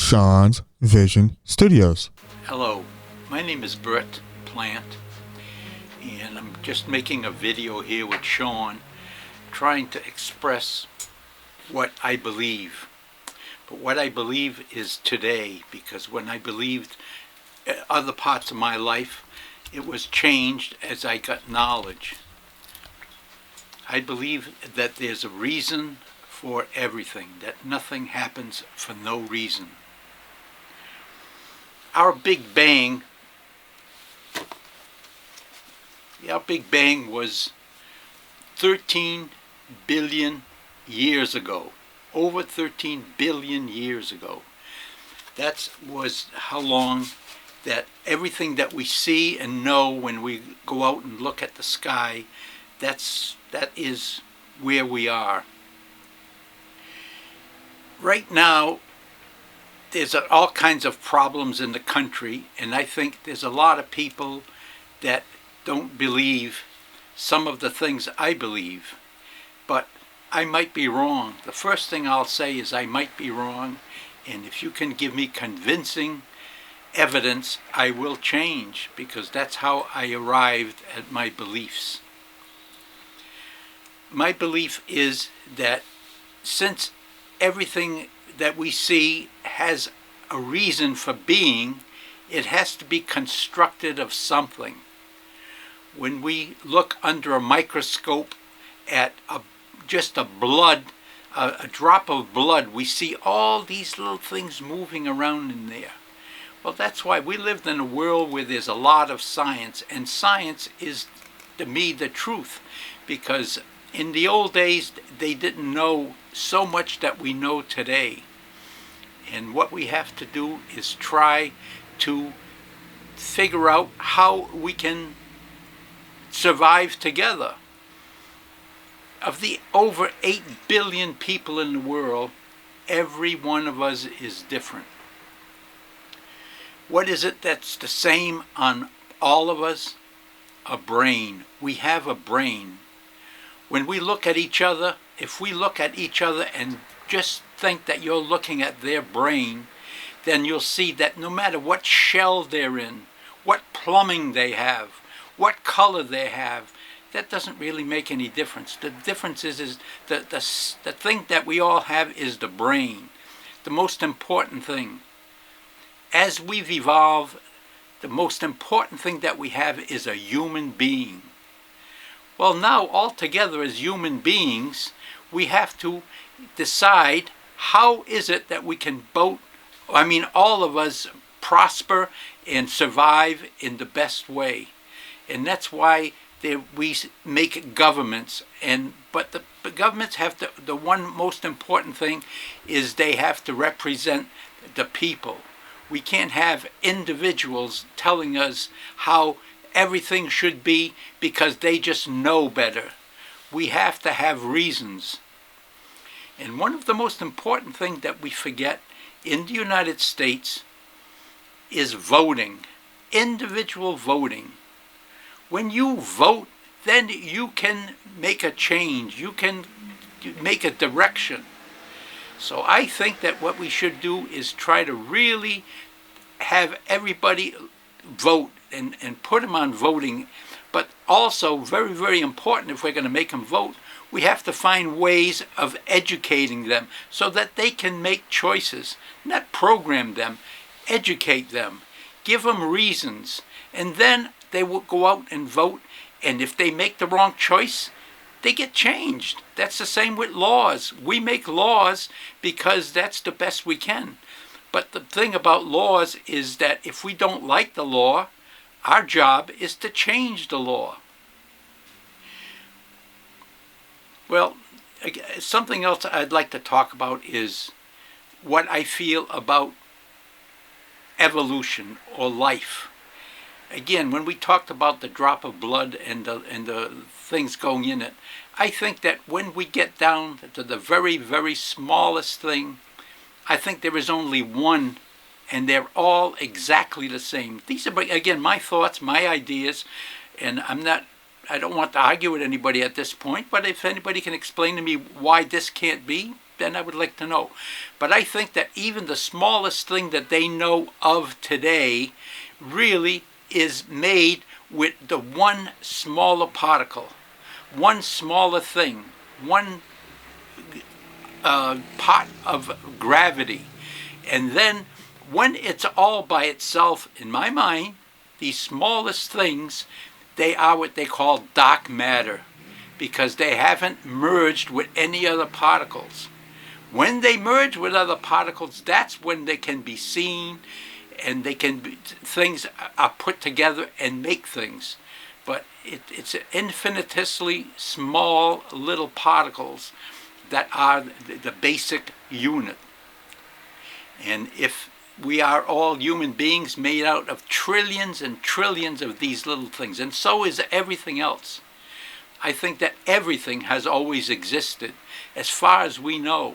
Sean's Vision Studios. Hello, my name is Bert, Plante, and I'm just making a video here with Sean trying to express what I believe. But what I believe is today, because when I believed other parts of my life, it was changed as I got knowledge. I believe that there's a reason for everything, that nothing happens for no reason. Our Big Bang, was 13 billion years ago. Over 13 billion years ago. That was how long that everything that we see and know when we go out and look at the sky, that is where we are. Right now, there's all kinds of problems in the country, and I think there's a lot of people that don't believe some of the things I believe, but I might be wrong. The first thing I'll say is I might be wrong, and if you can give me convincing evidence, I will change, because that's how I arrived at my beliefs. My belief is that since everything that we see has a reason for being, it has to be constructed of something. When we look under a microscope at just a drop of blood, we see all these little things moving around in there. Well, that's why we lived in a world where there's a lot of science, and science is, to me, the truth, because in the old days, they didn't know so much that we know today. And what we have to do is try to figure out how we can survive together. Of the over 8 billion people in the world, every one of us is different. What is it that's the same on all of us? A brain. We have a brain. When we look at each other, if we look at each other and just think that you're looking at their brain, then you'll see that no matter what shell they're in, what plumbing they have, what color they have, that doesn't really make any difference. The difference is the thing that we all have is the brain, the most important thing. As we've evolved, the most important thing that we have is a human being. Well, now, all together as human beings, we have to decide how is it that we can all of us prosper and survive in the best way. And that's why we make governments. But the governments have the one most important thing is they have to represent the people. We can't have individuals telling us how everything should be because they just know better. We have to have reasons. And one of the most important things that we forget in the United States is voting, individual voting. When you vote, then you can make a change. You can make a direction. So I think that what we should do is try to really have everybody vote and put them on voting. But also, very, very important, if we're going to make them vote, we have to find ways of educating them so that they can make choices, not program them, educate them, give them reasons, and then they will go out and vote, and if they make the wrong choice, they get changed. That's the same with laws. We make laws because that's the best we can. But the thing about laws is that if we don't like the law, our job is to change the law. Well, something else I'd like to talk about is what I feel about evolution or life. Again, when we talked about the drop of blood and the things going in it, I think that when we get down to the very, very smallest thing, I think there is only one, and they're all exactly the same. These are, again, my thoughts, my ideas, and I don't want to argue with anybody at this point, but if anybody can explain to me why this can't be, then I would like to know. But I think that even the smallest thing that they know of today really is made with the one smaller particle, one smaller thing, one part of gravity. And then when it's all by itself, in my mind, these smallest things, they are what they call dark matter, because they haven't merged with any other particles. When they merge with other particles, that's when they can be seen, and they can be, things are put together and make things. But it's infinitesimally small little particles that are the basic unit. And if we are all human beings made out of trillions and trillions of these little things, and so is everything else. I think that everything has always existed. As far as we know,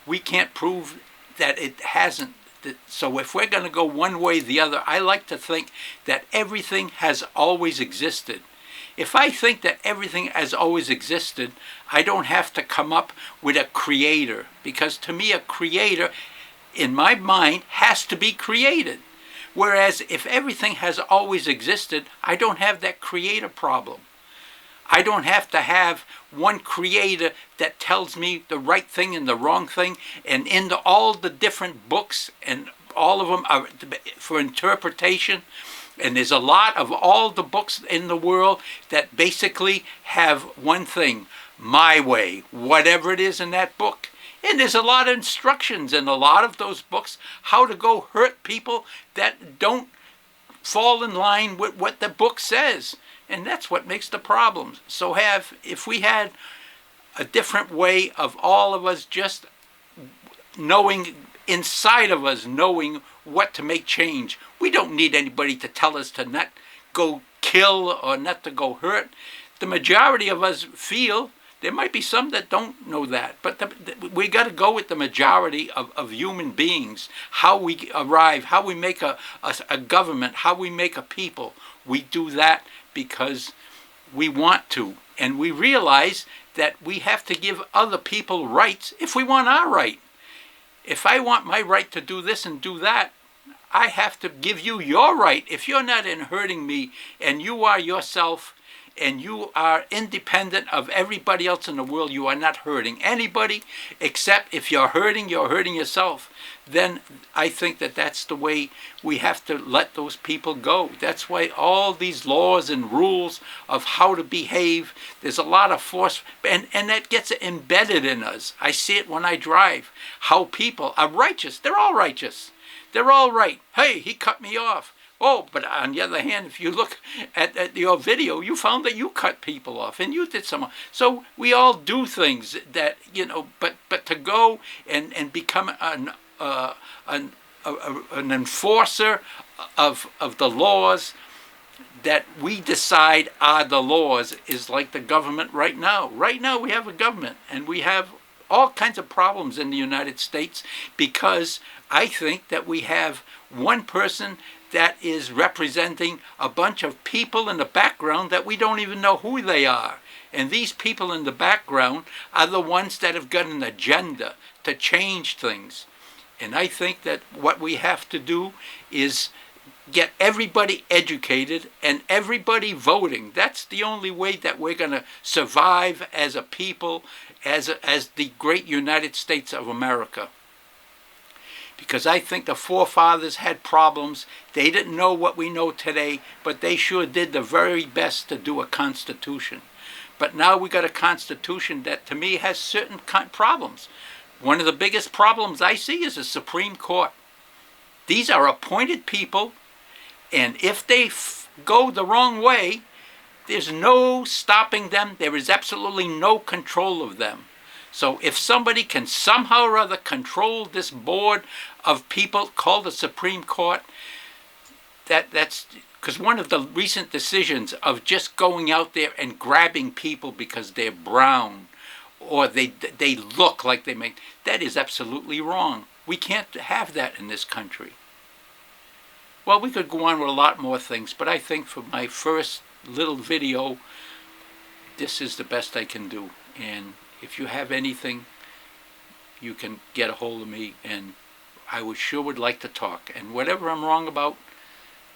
we can't prove that it hasn't. So if we're going to go one way or the other, I like to think that everything has always existed. If I think that everything has always existed, I don't have to come up with a creator, because to me a creator, in my mind, has to be created. Whereas if everything has always existed, I don't have that creator problem. I don't have to have one creator that tells me the right thing and the wrong thing, and in all the different books, and all of them are for interpretation. And there's a lot of all the books in the world that basically have one thing: my way, whatever it is in that book. And there's a lot of instructions in a lot of those books how to go hurt people that don't fall in line with what the book says. And that's what makes the problems. So if we had a different way of all of us just knowing, inside of us, knowing what to make change, we don't need anybody to tell us to not go kill or not to go hurt. The majority of us feel. There might be some that don't know that, but we got to go with the majority of human beings, how we arrive, how we make a government, how we make a people. We do that because we want to, and we realize that we have to give other people rights if we want our right. If I want my right to do this and do that, I have to give you your right. If you're not in hurting me, and you are yourself, and you are independent of everybody else in the world, you are not hurting anybody, except if you're hurting yourself. Then I think that that's the way we have to let those people go. That's why all these laws and rules of how to behave, there's a lot of force, and that gets embedded in us. I see it when I drive, how people are righteous. They're all righteous. They're all right. Hey, he cut me off. Oh, but on the other hand, if you look at your video, you found that you cut people off and you did some. So we all do things that, but to go and become an enforcer of the laws that we decide are the laws is like the government right now. Right now we have a government, and we have all kinds of problems in the United States because I think that we have one person that is representing a bunch of people in the background that we don't even know who they are. And these people in the background are the ones that have got an agenda to change things. And I think that what we have to do is get everybody educated and everybody voting. That's the only way that we're going to survive as a people, as the great United States of America. Because I think the forefathers had problems. They didn't know what we know today, but they sure did the very best to do a constitution. But now we got a constitution that to me has certain problems. One of the biggest problems I see is the Supreme Court. These are appointed people, and if they go the wrong way, there's no stopping them. There is absolutely no control of them. So if somebody can somehow or other control this board of people called the Supreme Court, that's because one of the recent decisions of just going out there and grabbing people because they're brown or they look like they make, that is absolutely wrong. We can't have that in this country. Well, we could go on with a lot more things, but I think for my first little video, this is the best I can do. And if you have anything, you can get a hold of me, and I would like to talk. And whatever I'm wrong about,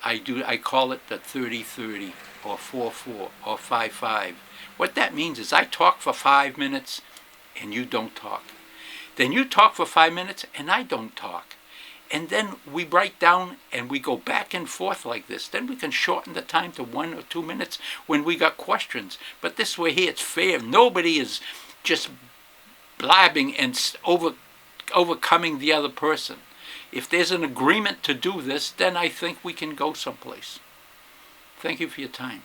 I call it the 30-30 or 4-4 or 5-5. What that means is I talk for 5 minutes and you don't talk. Then you talk for 5 minutes and I don't talk. And then we write down and we go back and forth like this. Then we can shorten the time to 1 or 2 minutes when we got questions. But this way here it's fair. Nobody is just blabbing and overcoming the other person. If there's an agreement to do this, then I think we can go someplace. Thank you for your time.